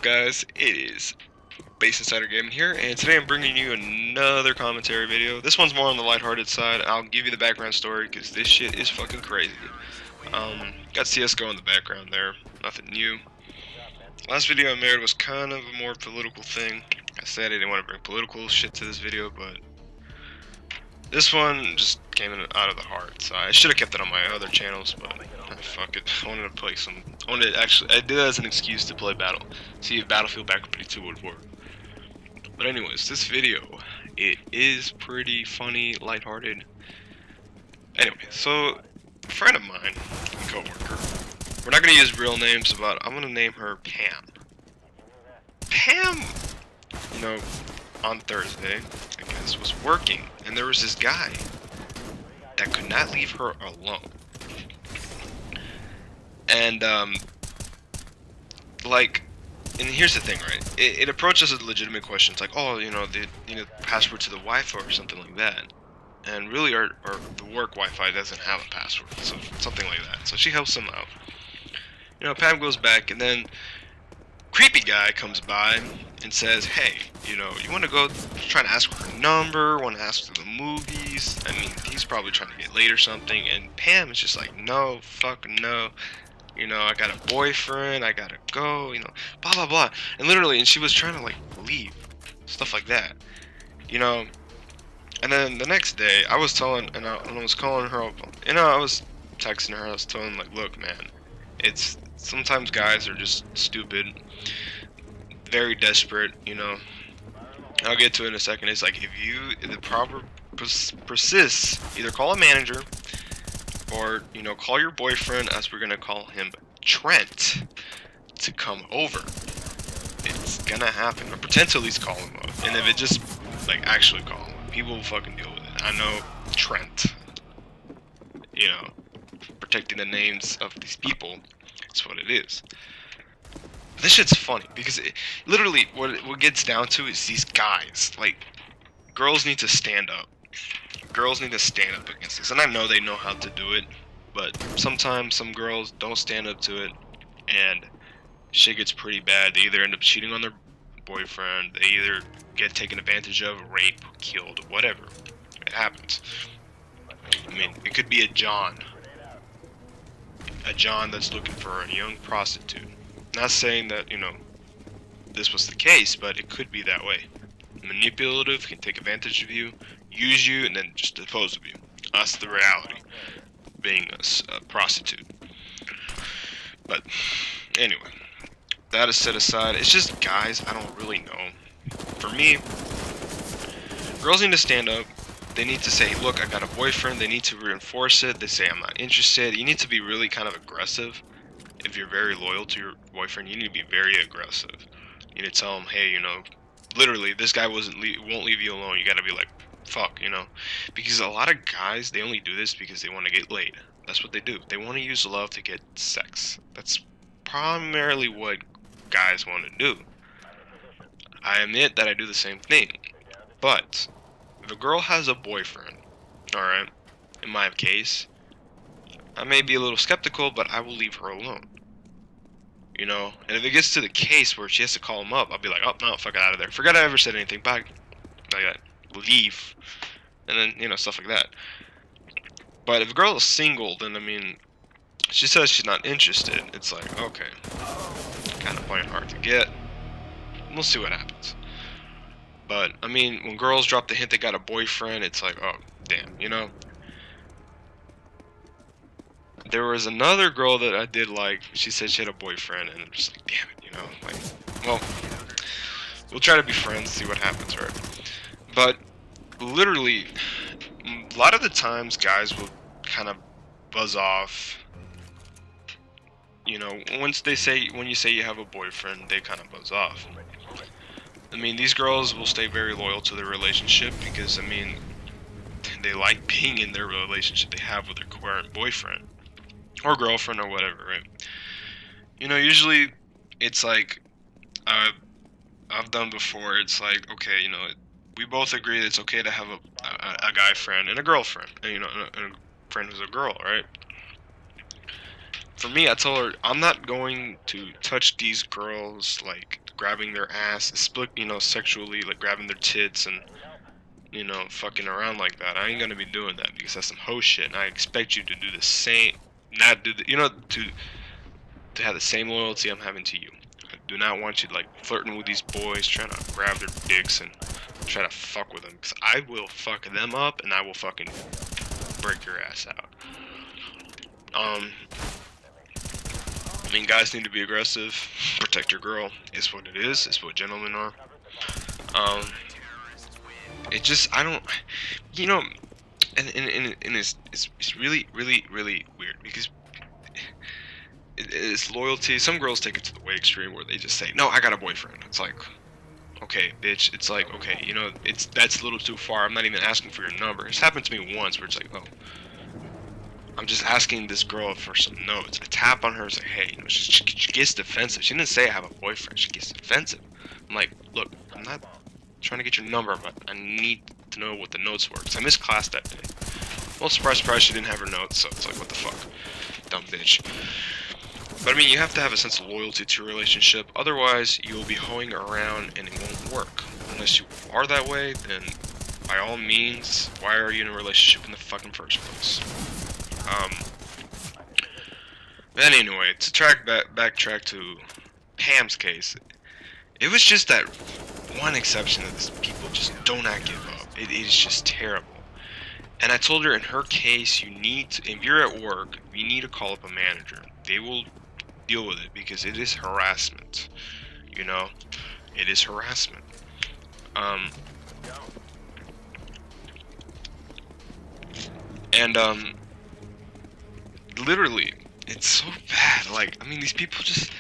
up, guys? It is Base Insider Gaming here, and today I'm bringing you another commentary video. This one's more on the lighthearted side. I'll give you the background story because this shit is fucking crazy. Got CS:GO in the background there. Nothing new. Last video I made was kind of a more political thing. I said I didn't want to bring political shit to this video, but this one just came out of the heart. So I should have kept it on my other channels, but fuck it. I wanted to play some. I did it as an excuse to play Battle. See if Battlefield Back 2 would work. But anyways, this video, it is pretty funny, lighthearted. Anyway, so a friend of mine, a coworker. We're not gonna use real names, but I'm gonna name her Pam. Pam, on Thursday, I guess, was working, and there was this guy that could not leave her alone. And and here's the thing, right? It approaches with legitimate questions like, oh, they need a password to the Wi-Fi or something like that. And really, the work Wi-Fi doesn't have a password, so something like that. So she helps him out. Pam goes back, and then creepy guy comes by and says, hey, you want to go try to ask her number, want to ask her the movies. I mean, he's probably trying to get laid or something. And Pam is just like, no, fuck no. I got a boyfriend, I gotta go, blah, blah, blah. And literally, and she was trying to, leave. Stuff like that. And then the next day, I was telling, and I was calling her up, I was texting her, I was telling, look, man, it's, sometimes guys are just stupid, very desperate, I'll get to it in a second. It's like, if the problem persists, either call a manager, or, call your boyfriend, as we're gonna call him Trent, to come over. It's gonna happen. Or pretend to at least call him up. And if it just, actually call him up, people will fucking deal with it. I know Trent. Protecting the names of these people, that's what it is. But this shit's funny, because literally, what gets down to is these guys. Girls need to stand up. Girls need to stand up against this, and I know they know how to do it, but sometimes some girls don't stand up to it, and shit gets pretty bad. They either end up cheating on their boyfriend, they either get taken advantage of, raped, killed, whatever. It happens. I mean, it could be a John that's looking for a young prostitute. Not saying that, this was the case, but it could be that way. Manipulative, can take advantage of you, use you, and then just dispose of you. That's the reality, being a prostitute. But anyway, that is set aside. It's just guys, I don't really know. For me, girls need to stand up. They need to say, look, I got a boyfriend. They need to reinforce it. They say, I'm not interested. You need to be really kind of aggressive. If you're very loyal to your boyfriend, you need to be very aggressive. You need to tell him, hey, literally, this guy won't leave you alone. You gotta be like, fuck, because a lot of guys, they only do this because they want to get laid. That's what they do. They want to use love to get sex. That's primarily what guys want to do. I admit that I do the same thing, but if a girl has a boyfriend, alright, in my case, I may be a little skeptical, but I will leave her alone. And if it gets to the case where she has to call him up, I'll be like, oh, no, fuck, out of there. Forget I ever said anything. Bye. Like that. Leave. And then, stuff like that. But if a girl is single, then, she says she's not interested. It's like, okay. Kind of playing hard to get. We'll see what happens. But, when girls drop the hint they got a boyfriend, it's like, oh, damn, There was another girl that I did like. She said she had a boyfriend, and I'm just like, damn it, well, we'll try to be friends, see what happens, right? But literally, a lot of the times, guys will kind of buzz off. When you say you have a boyfriend, they kind of buzz off. These girls will stay very loyal to their relationship because, they like being in their relationship they have with their current boyfriend. Or girlfriend or whatever, right? Usually it's like I've done before. It's like, okay, we both agree that it's okay to have a guy friend and a girlfriend, and a friend who's a girl, right? for me, I told her I'm not going to touch these girls like grabbing their ass, sexually, like grabbing their tits and fucking around like that. I ain't gonna be doing that because that's some hoe shit. And I expect you to do the same, not do the, to have the same loyalty I'm having to you. I do not want you like flirting with these boys, trying to grab their dicks and try to fuck with them, because I will fuck them up and I will fucking break your ass out. I mean, guys need to be aggressive. Protect your girl. It's what it is. It's what gentlemen are. It just, I don't, and it's really, really, really weird because it's loyalty. Some girls take it to the way extreme where they just say, no, I got a boyfriend. It's like, okay, bitch. It's like, okay, that's a little too far. I'm not even asking for your number. It's happened to me once where it's like, oh, I'm just asking this girl for some notes. I tap on her and say, hey, she gets defensive. She didn't say I have a boyfriend. She gets defensive. I'm like, look, I'm not trying to get your number, but I need to know what the notes were, because I missed class that day. Well, surprise, surprise, she didn't have her notes, so it's like, what the fuck, dumb bitch. But I mean, you have to have a sense of loyalty to your relationship, otherwise you'll be hoeing around and it won't work. Unless you are that way, then by all means, why are you in a relationship in the fucking first place? But anyway, to backtrack to Pam's case, it was just that one exception that people just do not give up. It is just terrible. And I told her in her case, if you're at work, you need to call up a manager. They will deal with it because it is harassment. It is harassment. Literally, it's so bad. Like, I mean, these people just,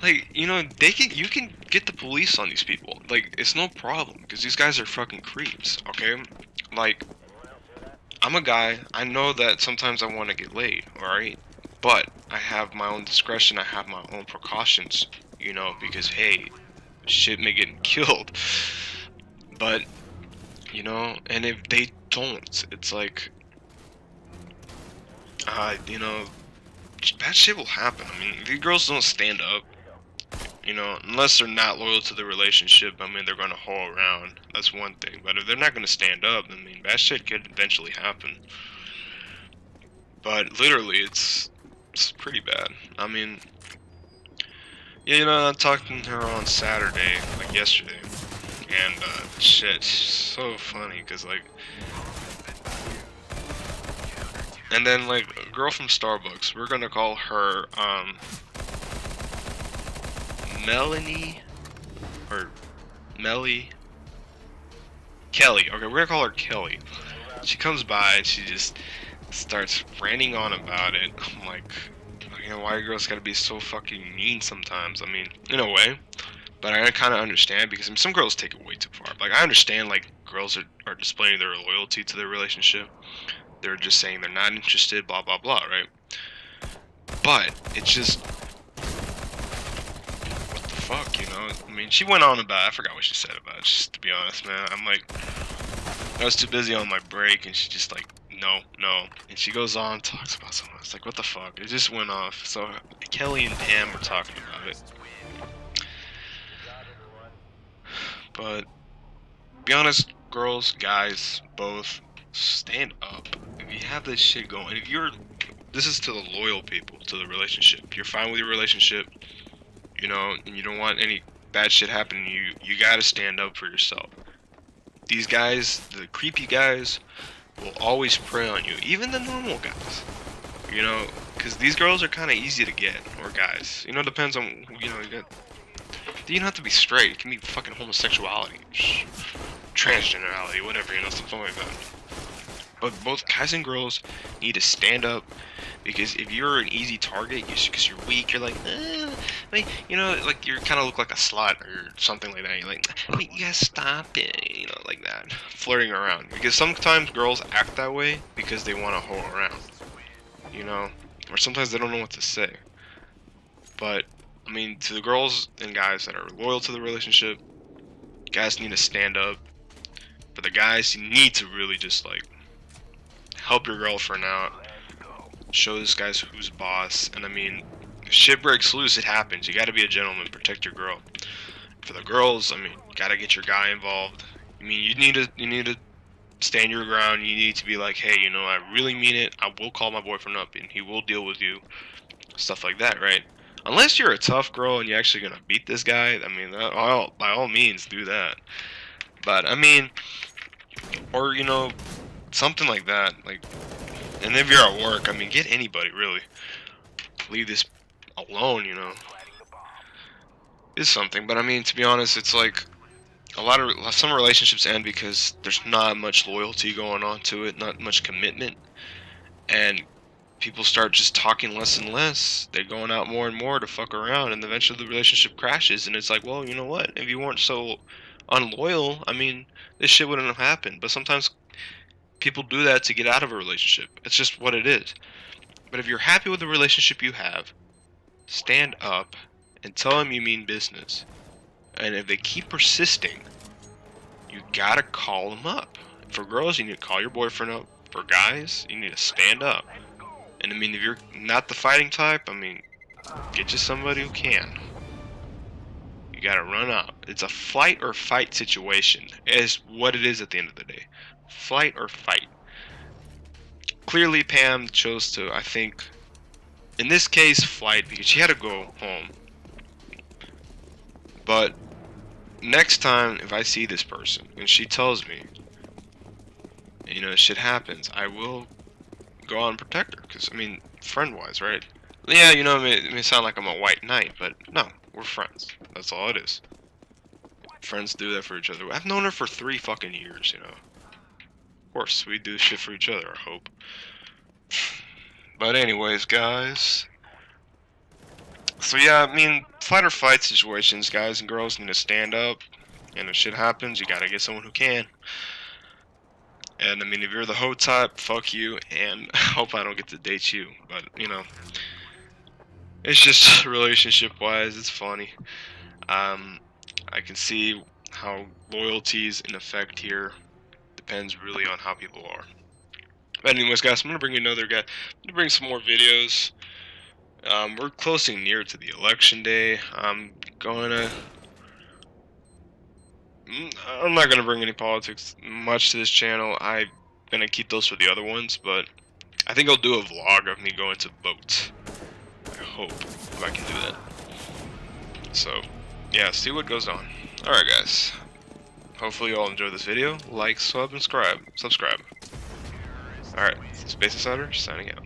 like, you can get the police on these people. Like, it's no problem, because these guys are fucking creeps, okay? Like, I'm a guy, I know that sometimes I want to get laid, alright? But I have my own discretion, I have my own precautions, because, hey, shit may get killed. But, and if they don't, it's like, bad shit will happen. I mean, if these girls don't stand up, unless they're not loyal to the relationship, I mean, they're gonna haul around. That's one thing. But if they're not gonna stand up, I mean, bad shit could eventually happen. But literally, it's pretty bad. I mean, yeah, I talked to her on Saturday, like yesterday, and shit, so funny, cause like. And then, like, a girl from Starbucks, we're gonna call her, Melanie, or Kelly. Okay, we're gonna call her Kelly. She comes by and she just starts ranting on about it. I'm like, why girls gotta be so fucking mean sometimes? I mean, in a way, but I kind of understand, because some girls take it way too far. Like, I understand, like, girls are displaying their loyalty to their relationship. They're just saying they're not interested, blah, blah, blah, right? But, it's just, what the fuck, I mean, she went on about, I forgot what she said about it, just to be honest, man. I'm like, I was too busy on my break, and she just like, no. And she goes on, talks about something. It's like, what the fuck? It just went off. So, Kelly and Pam were talking about it. But, be honest, girls, guys, both, stand up. If you have this shit going, this is to the loyal people, to the relationship. If you're fine with your relationship, and you don't want any bad shit happening to you, you gotta stand up for yourself. These guys, the creepy guys, will always prey on you, even the normal guys. Because these girls are kind of easy to get, or guys. Depends on, you don't have to be straight. It can be fucking homosexuality, transgenderality, whatever, something like that. But both guys and girls need to stand up, because if you're an easy target, because you're weak, you're like, like, like you kind of look like a slut or something like that. You're like, wait, you gotta stop it, like that, flirting around. Because sometimes girls act that way because they want to hoe around, or sometimes they don't know what to say. But I mean, to the girls and guys that are loyal to the relationship, guys need to stand up. For the guys, you need to really just like help your girlfriend out. show this guy's who's boss. And I mean, if shit breaks loose, it happens. You gotta be a gentleman, protect your girl. For the girls, I mean, you gotta get your guy involved. I mean, you need to stand your ground. You need to be like, hey, you know, I really mean it. I will call my boyfriend up and he will deal with you. Stuff like that, right? Unless you're a tough girl and you're actually gonna beat this guy, I mean, by all means, do that. But I mean, or you know, something like that. Like, and if you're at work, I mean, get anybody really. Leave this alone, you know. Is something, but I mean, to be honest, it's like some relationships end because there's not much loyalty going on to it, not much commitment, and people start just talking less and less. They're going out more and more to fuck around, and eventually the relationship crashes. And it's like, well, you know what? If you weren't so unloyal, I mean, this shit wouldn't have happened. But sometimes people do that to get out of a relationship. It's just what it is. But if you're happy with the relationship you have, stand up and tell them you mean business. And if they keep persisting, you gotta call them up. For girls, you need to call your boyfriend up. For guys, you need to stand up. And I mean, if you're not the fighting type, I mean, get you somebody who can. You gotta run out. It's a flight or fight situation, is what it is at the end of the day. Flight or fight. Clearly, Pam chose to, I think, in this case, flight, because she had to go home. But next time, if I see this person and she tells me, you know, shit happens, I will go on and protect her. Because, I mean, friend-wise, right? Yeah, you know, it may sound like I'm a white knight, but no, we're friends. That's all it is. Friends do that for each other. I've known her for 3 fucking years, you know. Of course, we do shit for each other, I hope. But anyways, guys. So yeah, I mean, fight or flight situations, guys and girls need to stand up. And if shit happens, you gotta get someone who can. And I mean, if you're the hoe type, fuck you, and I hope I don't get to date you. But, you know, it's just relationship-wise, it's funny. I can see how loyalty's in effect here. Depends really on how people are. But anyways, guys, I'm gonna bring you another guy. I'm gonna bring some more videos. We're closing near to the election day. I'm not gonna bring any politics much to this channel. I'm gonna keep those for the other ones, but I think I'll do a vlog of me going to vote. I hope if I can do that. So, yeah, see what goes on. Alright, guys. Hopefully you all enjoyed this video. Like, subscribe. Alright, Space Insider, signing out.